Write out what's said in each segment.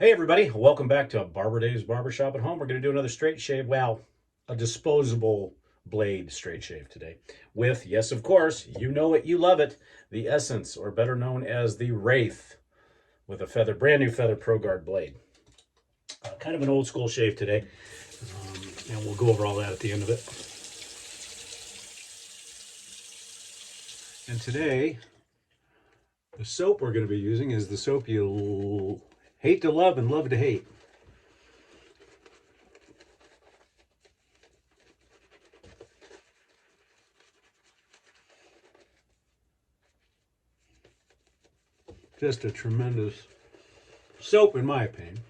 Hey everybody, welcome back to Barber Dave's Barbershop at Home. We're going to do another straight shave, well, a disposable blade straight shave today with, yes of course, you know it, you love it, the Essence, or better known as the Wraith, with a brand new feather Pro Guard blade. Kind of an old school shave today, and we'll go over all that at the end of it. And today, the soap we're going to be using is the soap you'll hate to love and love to hate. Just a tremendous soap, in my opinion.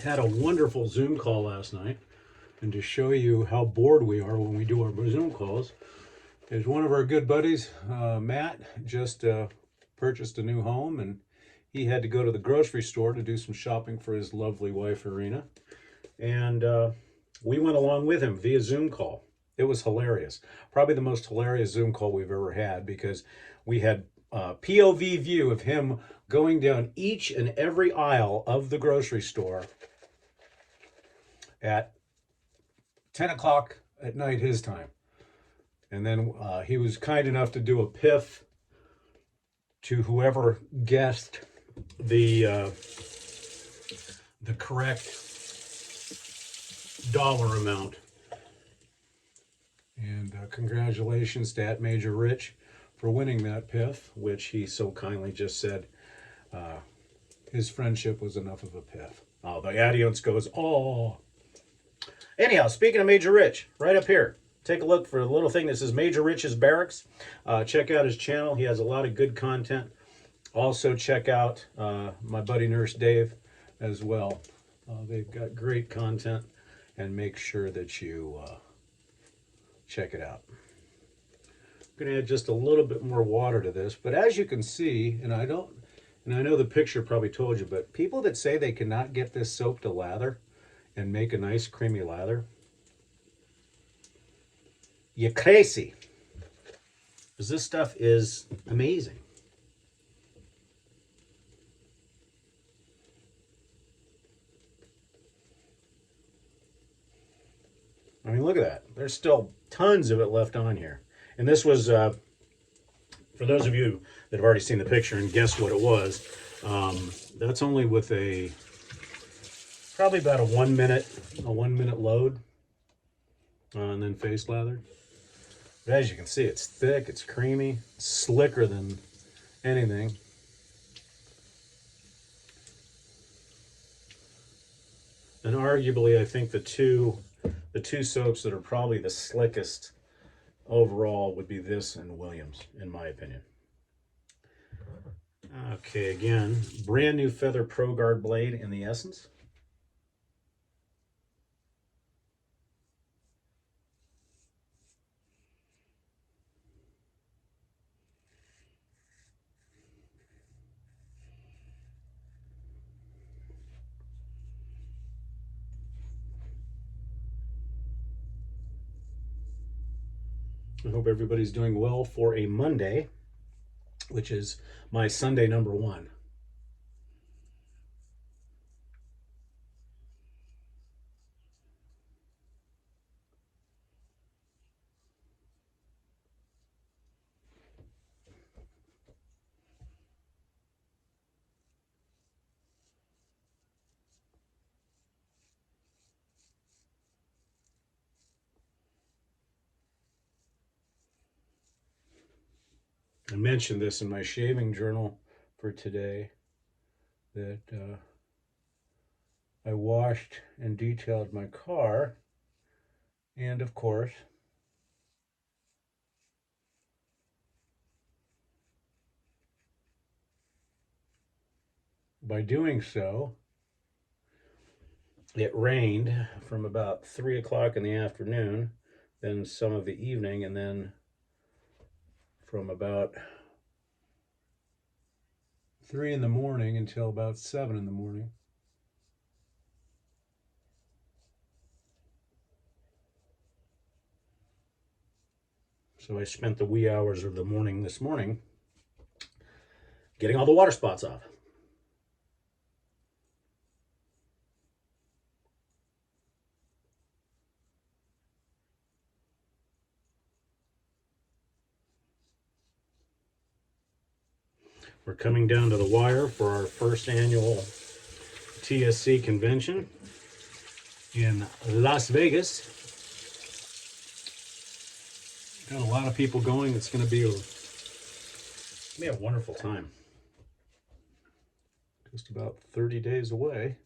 Had a wonderful Zoom call last night, and to show you how bored we are when we do our Zoom calls, is one of our good buddies, Matt, just purchased a new home, and he had to go to the grocery store to do some shopping for his lovely wife, Irina. And we went along with him via Zoom call. It was hilarious. Probably the most hilarious Zoom call we've ever had, because we had POV view of him going down each and every aisle of the grocery store at 10 o'clock at night his time. And then he was kind enough to do a piff to whoever guessed the correct dollar amount. And congratulations to Major Rich for winning that piff, which he so kindly just said his friendship was enough of a piff. Oh, the audience goes, oh. Anyhow, speaking of Major Rich, right up here, take a look for a little thing that says Major Rich's Barracks. Check out his channel. He has a lot of good content. Also, check out my buddy Nurse Dave as well. They've got great content, and make sure that you check it out. I'm going to add just a little bit more water to this, but as you can see, and I know the picture probably told you, but people that say they cannot get this soap to lather and make a nice creamy lather, you're crazy, because this stuff is amazing. I mean, look at that. There's still tons of it left on here. And this was, for those of you that have already seen the picture and guessed what it was, that's only with probably about a 1 minute load, and then face lather. But as you can see, it's thick, it's creamy, slicker than anything. And arguably, I think the two soaps that are probably the slickest overall would be this and Williams, in my opinion. Okay, again, brand new Feather Pro Guard blade in the Essence. I hope everybody's doing well for a Monday, which is my Sunday number one. I mentioned this in my shaving journal for today, that I washed and detailed my car, and of course, by doing so, it rained from about 3 o'clock in the afternoon, then some of the evening, and then from about 3 in the morning until about 7 in the morning. So I spent the wee hours of the morning this morning getting all the water spots off. We're coming down to the wire for our first annual TSC convention in Las Vegas. Got a lot of people going. It's going to be a wonderful time. Just about 30 days away.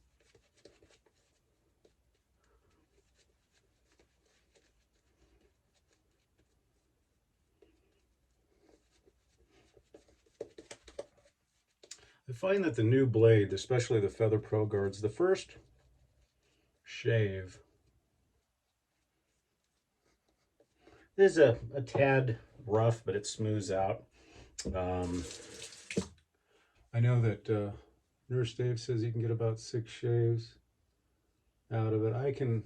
I find that the new blade, especially the Feather Pro Guards, the first shave is a tad rough, but it smooths out. I know that Nurse Dave says he can get about 6 shaves out of it. I can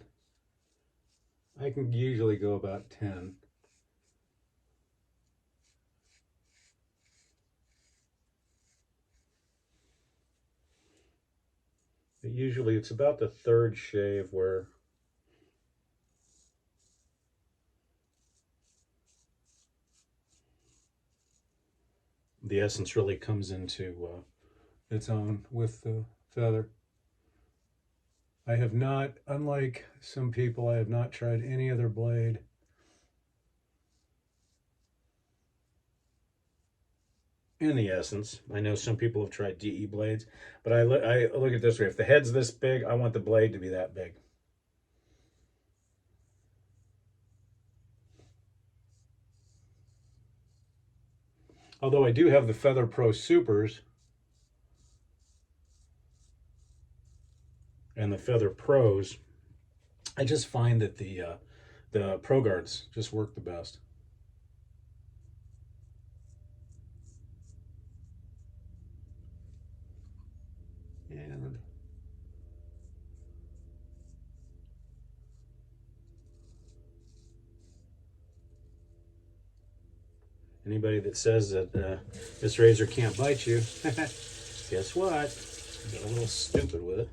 usually go about 10. But usually it's about the third shave where the essence really comes into its own with the feather. I have not, unlike some people, I have not tried any other blade in the essence. I know some people have tried DE blades, but I look at it this way. If the head's this big, I want the blade to be that big. Although I do have the Feather Pro Supers and the Feather Pros, I just find that the Pro Guards just work the best. And anybody that says that this razor can't bite you, guess what? I got a little stupid with it.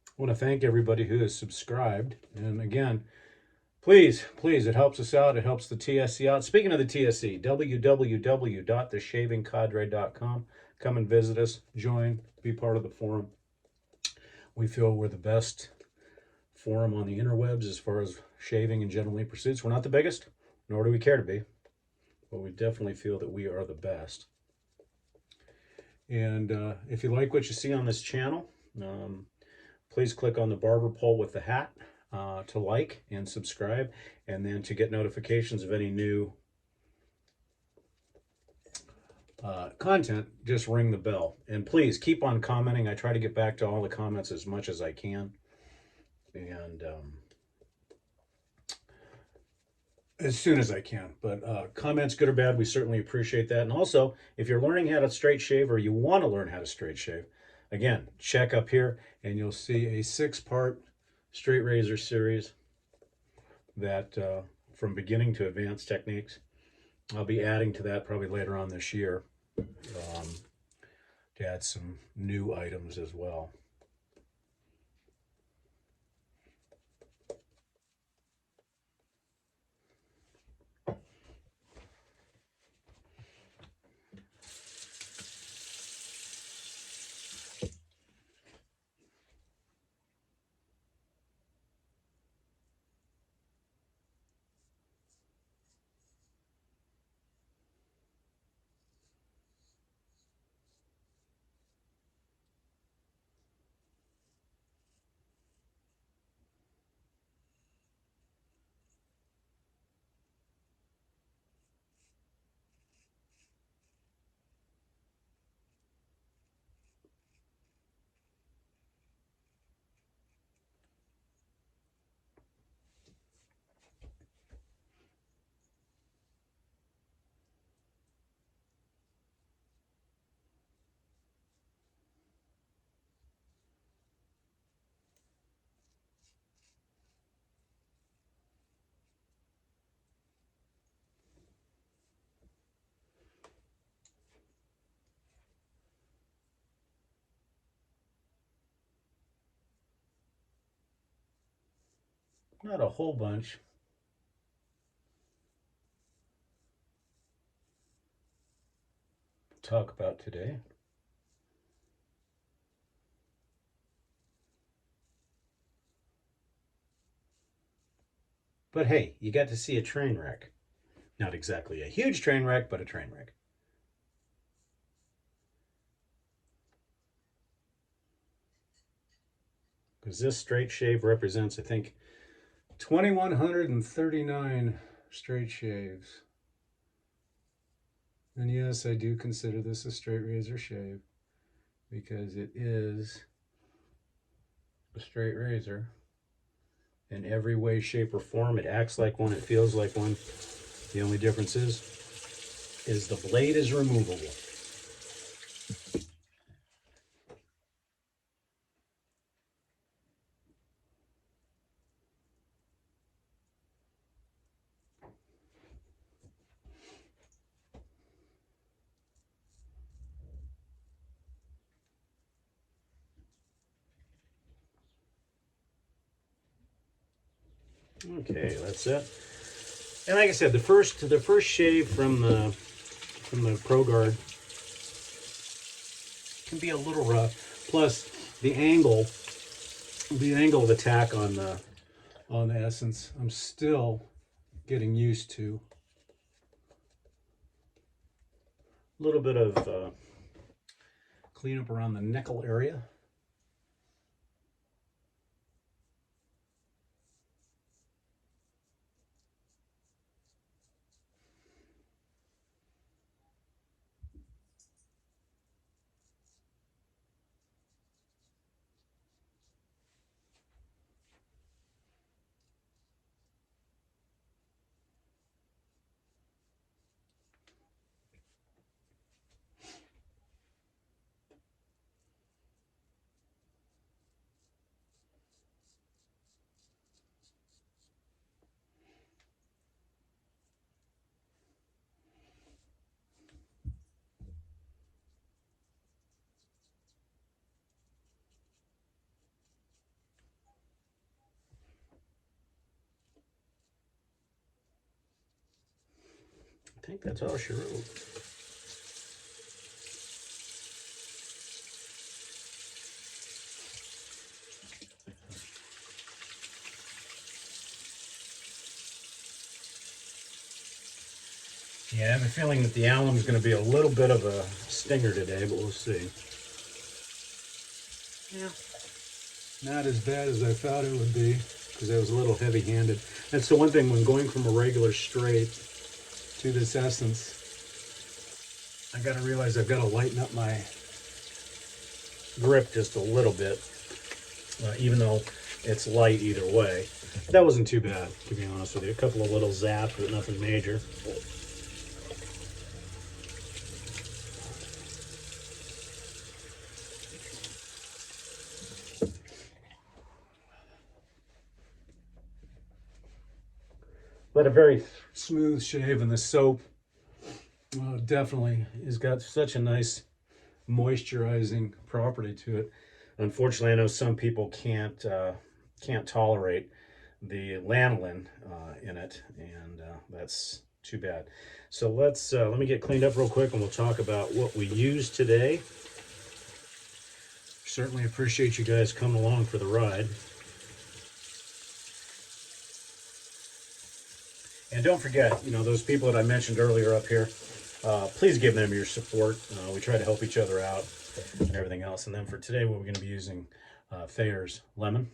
I want to thank everybody who has subscribed. And again, please, it helps us out. It helps the TSC out. Speaking of the TSC, www.theshavingcadre.com. Come and visit us, join, be part of the forum. We feel we're the best forum on the interwebs as far as shaving and gentlemanly pursuits. We're not the biggest, nor do we care to be, but we definitely feel that we are the best. And if you like what you see on this channel, please click on the barber pole with the hat to like and subscribe, and then to get notifications of any new content, just ring the bell. And please keep on commenting. I try to get back to all the comments as much as I can. And as soon as I can. But comments, good or bad, we certainly appreciate that. And also, if you're learning how to straight shave or you want to learn how to straight shave, again, check up here and you'll see a 6-part straight razor series that from beginning to advanced techniques. I'll be adding to that probably later on this year to add some new items as well. not a whole bunch. To talk about today. But hey, you got to see a train wreck. Not exactly a huge train wreck, but a train wreck. Because this straight shave represents, I think, 2,139 straight shaves. And yes, I do consider this a straight razor shave because it is a straight razor in every way, shape, or form. It acts like one, it feels like one. The only difference is the blade is removable. Okay, that's it. And like I said, the first shave from the Pro Guard can be a little rough. Plus the angle of attack on the Essence, I'm still getting used to. A little bit of cleanup around the nickel area. I think that's all she wrote. Yeah, I have a feeling that the alum is going to be a little bit of a stinger today, but we'll see. Yeah, not as bad as I thought it would be because I was a little heavy-handed. That's the one thing when going from a regular straight to this Essence, I got to realize I've got to lighten up my grip just a little bit, even though it's light either way. That wasn't too bad, to be honest with you. A couple of little zaps, but nothing major. But a very smooth shave, and the soap definitely has got such a nice moisturizing property to it. Unfortunately, I know some people can't tolerate the lanolin in it, and that's too bad. So let me get cleaned up real quick, and we'll talk about what we used today. Certainly appreciate you guys coming along for the ride. And don't forget, you know, those people that I mentioned earlier up here, please give them your support. We try to help each other out and everything else. And then for today, we're going to be using Thayer's Lemon.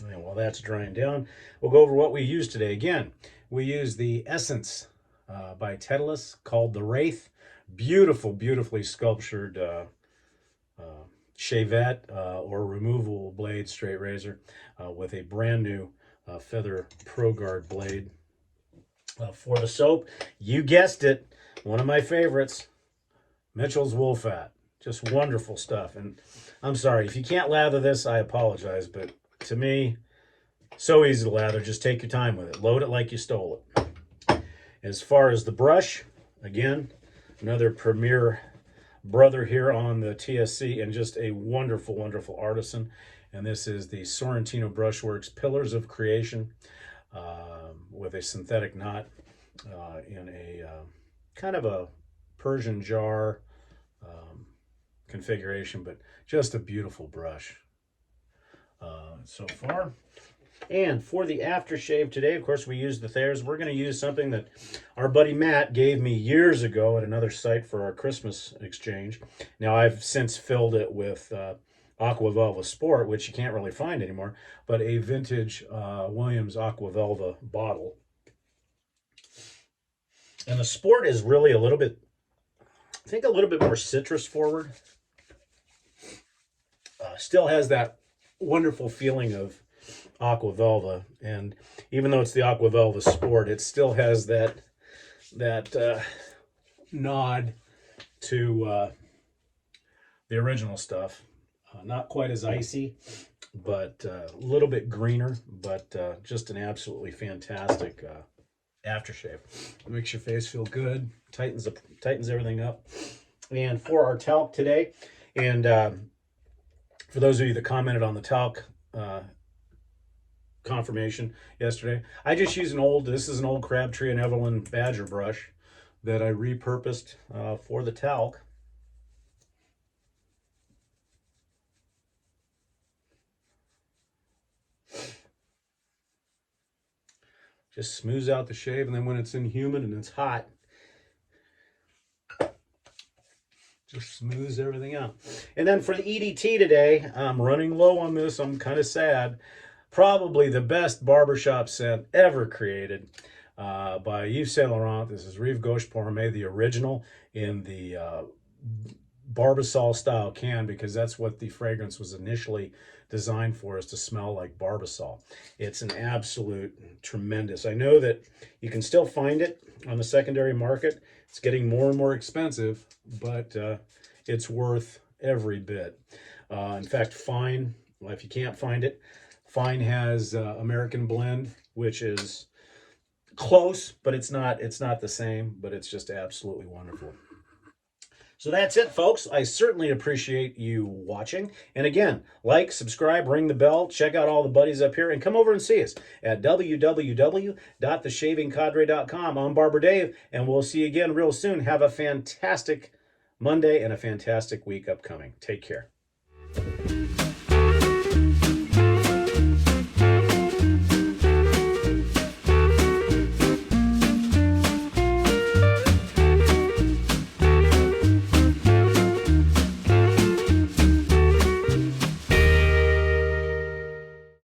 And while that's drying down, we'll go over what we used today. Again, we used the Essence by Titleist called the Wraith. Beautiful, beautifully sculptured shavette or removable blade straight razor with a brand new Feather Pro Guard blade. For the soap, you guessed it, one of my favorites, Mitchell's Wool Fat. Just wonderful stuff. And I'm sorry, if you can't lather this, I apologize, but to me, so easy to lather. Just take your time with it. Load it like you stole it. As far as the brush, Again, another premier brother here on the TSC, and just a wonderful, wonderful artisan. And this is the Sorrentino Brushworks Pillars of Creation with a synthetic knot in a kind of a Persian jar configuration, but just a beautiful brush so far. And for the aftershave today, of course, we use the Thayers. We're going to use something that our buddy Matt gave me years ago at another site for our Christmas exchange. Now, I've since filled it with Aqua Velva Sport, which you can't really find anymore, but a vintage Williams Aqua Velva bottle. And the Sport is really a little bit, I think, a little bit more citrus forward. Still has that wonderful feeling of Aqua Velva, and even though it's the Aqua Velva Sport, it still has that nod to the original stuff. Not quite as icy, but a little bit greener, but just an absolutely fantastic aftershave. It makes your face feel good, tightens everything up. And for our talc today, and for those of you that commented on the talc confirmation yesterday, I just use this is an old Crabtree and Evelyn Badger brush that I repurposed for the talc. Just smooths out the shave, and then when it's in humid and it's hot, just smooths everything out. And then for the EDT today, I'm running low on this. I'm kind of sad. Probably the best barbershop scent ever created by Yves Saint Laurent. This is Rive Gauche Parme, the original in the Barbasol style can, because that's what the fragrance was initially designed for, is to smell like Barbasol. It's an absolute tremendous. I know that you can still find it on the secondary market. It's getting more and more expensive, but it's worth every bit. In fact, Fine, well, if you can't find it, Fine has American Blend, which is close, but it's not the same, but it's just absolutely wonderful. So that's it, folks. I certainly appreciate you watching. And again, like, subscribe, ring the bell, check out all the buddies up here, and come over and see us at www.theshavingcadre.com. I'm Barber Dave, and we'll see you again real soon. Have a fantastic Monday and a fantastic week upcoming. Take care.